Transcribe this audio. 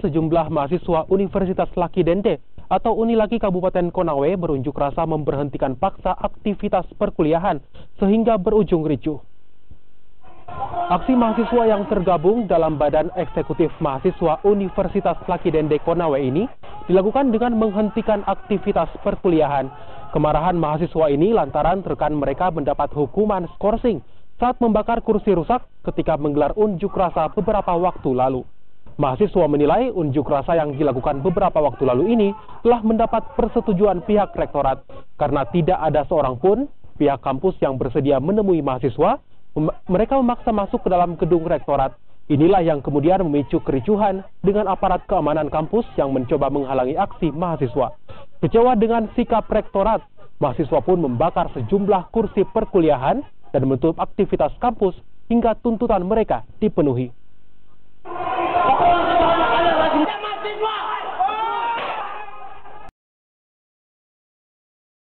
sejumlah mahasiswa Universitas Laki Dende atau Unilaki Kabupaten Konawe berunjuk rasa memberhentikan paksa aktivitas perkuliahan sehingga berujung ricuh. Aksi mahasiswa yang tergabung dalam Badan Eksekutif Mahasiswa Universitas Laki Dende Konawe ini dilakukan dengan menghentikan aktivitas perkuliahan. Kemarahan mahasiswa ini lantaran rekan mereka mendapat hukuman skorsing saat membakar kursi rusak ketika menggelar unjuk rasa beberapa waktu lalu. Mahasiswa menilai unjuk rasa yang dilakukan beberapa waktu lalu ini telah mendapat persetujuan pihak rektorat karena tidak ada seorang pun pihak kampus yang bersedia menemui mahasiswa. Mereka memaksa masuk ke dalam gedung rektorat. Inilah yang kemudian memicu kericuhan dengan aparat keamanan kampus yang mencoba menghalangi aksi mahasiswa. Kecewa dengan sikap rektorat, mahasiswa pun membakar sejumlah kursi perkuliahan dan menutup aktivitas kampus hingga tuntutan mereka dipenuhi.